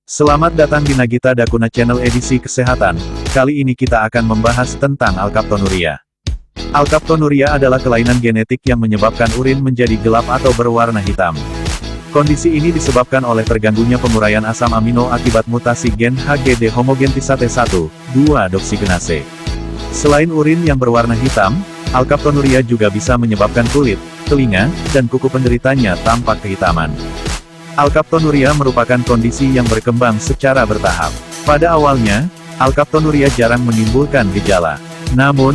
Selamat datang di Nagita Dakuna Channel edisi kesehatan. Kali ini kita akan membahas tentang alkaptonuria. Alkaptonuria adalah kelainan genetik yang menyebabkan urin menjadi gelap atau berwarna hitam. Kondisi ini disebabkan oleh terganggunya penguraian asam amino akibat mutasi gen HGD homogentisate 1,2-deoksigenase. Selain urin yang berwarna hitam, alkaptonuria juga bisa menyebabkan kulit, telinga, dan kuku penderitanya tampak kehitaman. Alkaptonuria merupakan kondisi yang berkembang secara bertahap. Pada awalnya, alkaptonuria jarang menimbulkan gejala. Namun,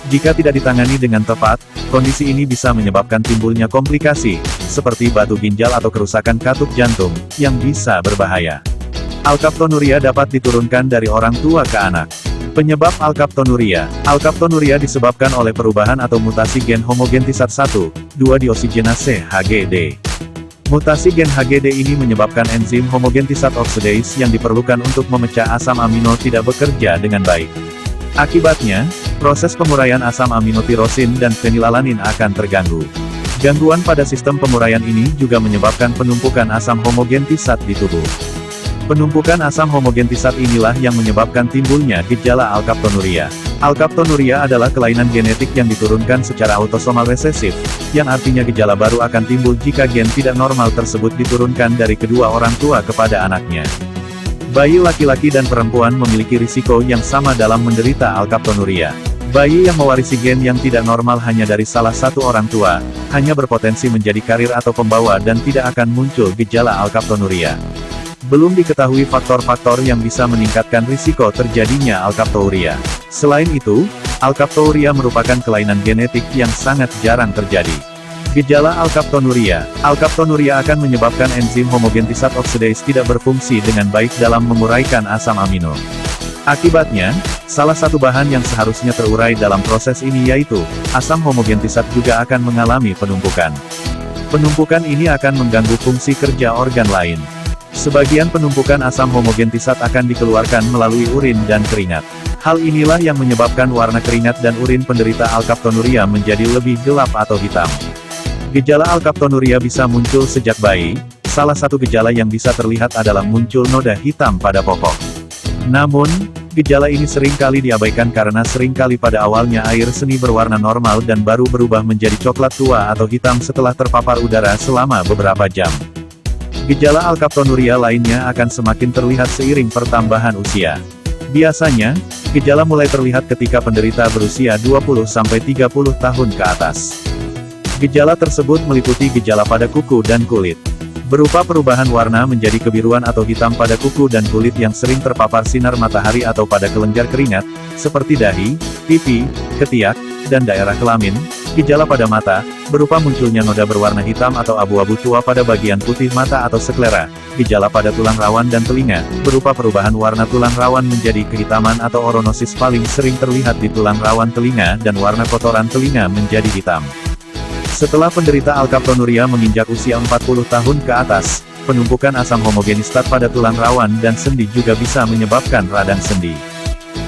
jika tidak ditangani dengan tepat, kondisi ini bisa menyebabkan timbulnya komplikasi, seperti batu ginjal atau kerusakan katup jantung, yang bisa berbahaya. Alkaptonuria dapat diturunkan dari orang tua ke anak. Penyebab alkaptonuria. Alkaptonuria disebabkan oleh perubahan atau mutasi gen homogentisat 1,2-deoksigenase HGD. Mutasi gen HGD ini menyebabkan enzim homogentisat oxidase yang diperlukan untuk memecah asam amino tidak bekerja dengan baik. Akibatnya, proses penguraian asam amino tirosin dan fenilalanin akan terganggu. Gangguan pada sistem penguraian ini juga menyebabkan penumpukan asam homogentisat di tubuh. Penumpukan asam homogentisat inilah yang menyebabkan timbulnya gejala alkaptonuria. Alkaptonuria adalah kelainan genetik yang diturunkan secara autosomal resesif, yang artinya gejala baru akan timbul jika gen tidak normal tersebut diturunkan dari kedua orang tua kepada anaknya. Bayi laki-laki dan perempuan memiliki risiko yang sama dalam menderita alkaptonuria. Bayi yang mewarisi gen yang tidak normal hanya dari salah satu orang tua, hanya berpotensi menjadi karir atau pembawa dan tidak akan muncul gejala alkaptonuria. Belum diketahui faktor-faktor yang bisa meningkatkan risiko terjadinya alkaptouria. Selain itu, alkaptouria merupakan kelainan genetik yang sangat jarang terjadi. Gejala alkaptonuria. Alkaptonuria akan menyebabkan enzim homogentisat oxidase tidak berfungsi dengan baik dalam menguraikan asam amino. Akibatnya, salah satu bahan yang seharusnya terurai dalam proses ini yaitu asam homogentisat juga akan mengalami penumpukan. Penumpukan ini akan mengganggu fungsi kerja organ lain. Sebagian penumpukan asam homogentisat akan dikeluarkan melalui urin dan keringat. Hal inilah yang menyebabkan warna keringat dan urin penderita alkaptonuria menjadi lebih gelap atau hitam. Gejala alkaptonuria bisa muncul sejak bayi. Salah satu gejala yang bisa terlihat adalah muncul noda hitam pada popok. Namun, gejala ini seringkali diabaikan karena seringkali pada awalnya air seni berwarna normal dan baru berubah menjadi coklat tua atau hitam setelah terpapar udara selama beberapa jam. Gejala alkaptonuria lainnya akan semakin terlihat seiring pertambahan usia. Biasanya, gejala mulai terlihat ketika penderita berusia 20-30 tahun ke atas. Gejala tersebut meliputi gejala pada kuku dan kulit, berupa perubahan warna menjadi kebiruan atau hitam pada kuku dan kulit yang sering terpapar sinar matahari atau pada kelenjar keringat, seperti dahi, pipi, ketiak, dan daerah kelamin. Gejala pada mata, berupa munculnya noda berwarna hitam atau abu-abu tua pada bagian putih mata atau sklera. Gejala pada tulang rawan dan telinga, berupa perubahan warna tulang rawan menjadi kehitaman atau oronosis paling sering terlihat di tulang rawan telinga dan warna kotoran telinga menjadi hitam. Setelah penderita alkaptonuria menginjak usia 40 tahun ke atas, penumpukan asam homogenisat pada tulang rawan dan sendi juga bisa menyebabkan radang sendi.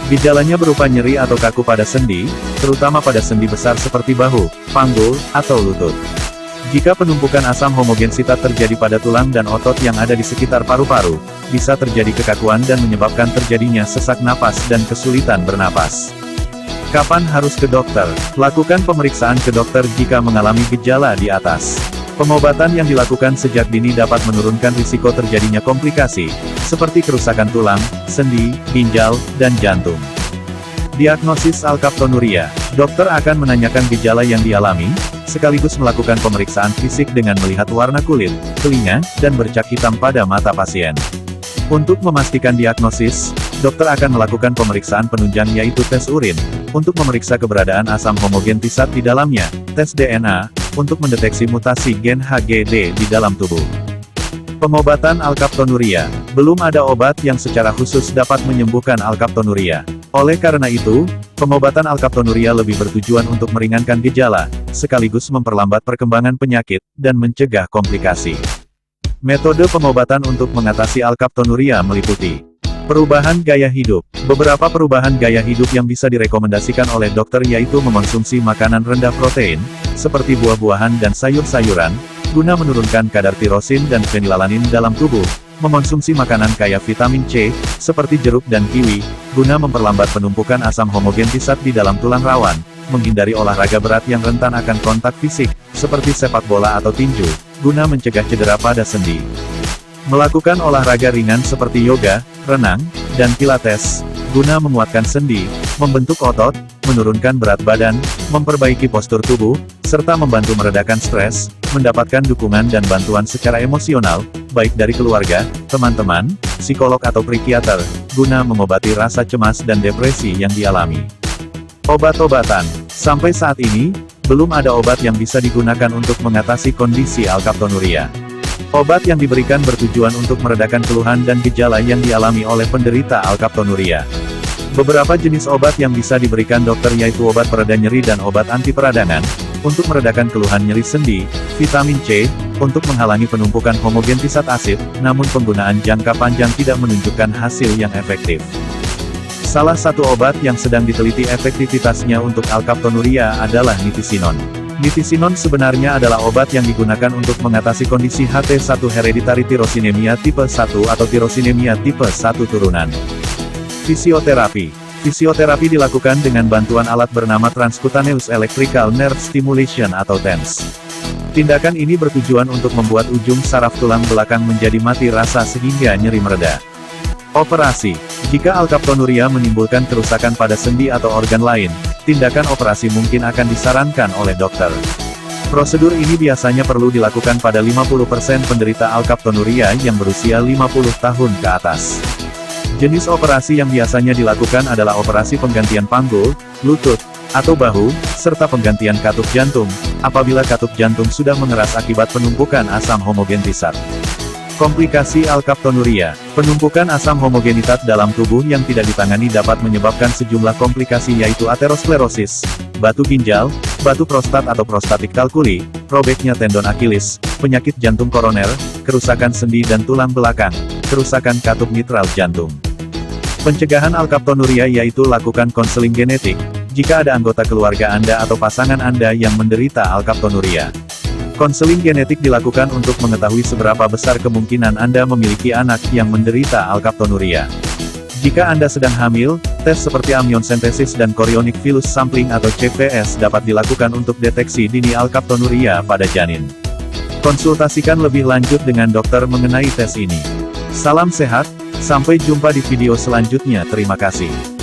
Gejalanya berupa nyeri atau kaku pada sendi, terutama pada sendi besar seperti bahu, panggul, atau lutut. Jika penumpukan asam homogensitat terjadi pada tulang dan otot yang ada di sekitar paru-paru, bisa terjadi kekakuan dan menyebabkan terjadinya sesak napas dan kesulitan bernapas. Kapan harus ke dokter? Lakukan pemeriksaan ke dokter jika mengalami gejala di atas. Pengobatan yang dilakukan sejak dini dapat menurunkan risiko terjadinya komplikasi, seperti kerusakan tulang, sendi, ginjal, dan jantung. Diagnosis alkaptonuria. Dokter akan menanyakan gejala yang dialami, sekaligus melakukan pemeriksaan fisik dengan melihat warna kulit, telinga, dan bercak hitam pada mata pasien. Untuk memastikan diagnosis, dokter akan melakukan pemeriksaan penunjang yaitu tes urin, untuk memeriksa keberadaan asam homogentisat di dalamnya, tes DNA, untuk mendeteksi mutasi gen HGD di dalam tubuh. Pengobatan alkaptonuria. Belum ada obat yang secara khusus dapat menyembuhkan alkaptonuria. Oleh karena itu, pengobatan alkaptonuria lebih bertujuan untuk meringankan gejala, sekaligus memperlambat perkembangan penyakit, dan mencegah komplikasi. Metode pengobatan untuk mengatasi alkaptonuria meliputi perubahan gaya hidup. Beberapa perubahan gaya hidup yang bisa direkomendasikan oleh dokter yaitu mengonsumsi makanan rendah protein, seperti buah-buahan dan sayur-sayuran, guna menurunkan kadar tirosin dan fenilalanin dalam tubuh, Mengonsumsi makanan kaya vitamin C, seperti jeruk dan kiwi, guna memperlambat penumpukan asam homogentisat di dalam tulang rawan, menghindari olahraga berat yang rentan akan kontak fisik, seperti sepak bola atau tinju, guna mencegah cedera pada sendi. Melakukan olahraga ringan seperti yoga, renang, dan pilates, guna menguatkan sendi, membentuk otot, menurunkan berat badan, memperbaiki postur tubuh, serta membantu meredakan stres, mendapatkan dukungan dan bantuan secara emosional, baik dari keluarga, teman-teman, psikolog atau psikiater, guna mengobati rasa cemas dan depresi yang dialami. Obat-obatan. Sampai saat ini, belum ada obat yang bisa digunakan untuk mengatasi kondisi alkaptonuria. Obat yang diberikan bertujuan untuk meredakan keluhan dan gejala yang dialami oleh penderita alkaptonuria. Beberapa jenis obat yang bisa diberikan dokter yaitu obat pereda nyeri dan obat anti peradangan, untuk meredakan keluhan nyeri sendi, vitamin C, untuk menghalangi penumpukan homogentisat asid, namun penggunaan jangka panjang tidak menunjukkan hasil yang efektif. Salah satu obat yang sedang diteliti efektivitasnya untuk alkaptonuria adalah nitisinon. Nitisinon sebenarnya adalah obat yang digunakan untuk mengatasi kondisi HT1 hereditary tirosinemia tipe 1 atau tirosinemia tipe 1 turunan. Fisioterapi. Fisioterapi dilakukan dengan bantuan alat bernama Transcutaneous Electrical Nerve Stimulation atau TENS. Tindakan ini bertujuan untuk membuat ujung saraf tulang belakang menjadi mati rasa sehingga nyeri mereda. Operasi. Jika alkaptonuria menimbulkan kerusakan pada sendi atau organ lain, tindakan operasi mungkin akan disarankan oleh dokter. Prosedur ini biasanya perlu dilakukan pada 50% penderita alkaptonuria yang berusia 50 tahun ke atas. Jenis operasi yang biasanya dilakukan adalah operasi penggantian panggul, lutut, atau bahu, serta penggantian katup jantung, apabila katup jantung sudah mengeras akibat penumpukan asam homogentisat. Komplikasi alkaptonuria. Penumpukan asam homogenitat dalam tubuh yang tidak ditangani dapat menyebabkan sejumlah komplikasi yaitu aterosklerosis, batu ginjal, batu prostat atau prostatik kalkuli, robeknya tendon Akilis, penyakit jantung koroner, kerusakan sendi dan tulang belakang, kerusakan katup mitral jantung. Pencegahan alkaptonuria yaitu lakukan konseling genetik, jika ada anggota keluarga Anda atau pasangan Anda yang menderita alkaptonuria. Konseling genetik dilakukan untuk mengetahui seberapa besar kemungkinan Anda memiliki anak yang menderita alkaptonuria. Jika Anda sedang hamil, tes seperti amniocentesis dan chorionic villus sampling atau CVS dapat dilakukan untuk deteksi dini alkaptonuria pada janin. Konsultasikan lebih lanjut dengan dokter mengenai tes ini. Salam sehat, sampai jumpa di video selanjutnya. Terima kasih.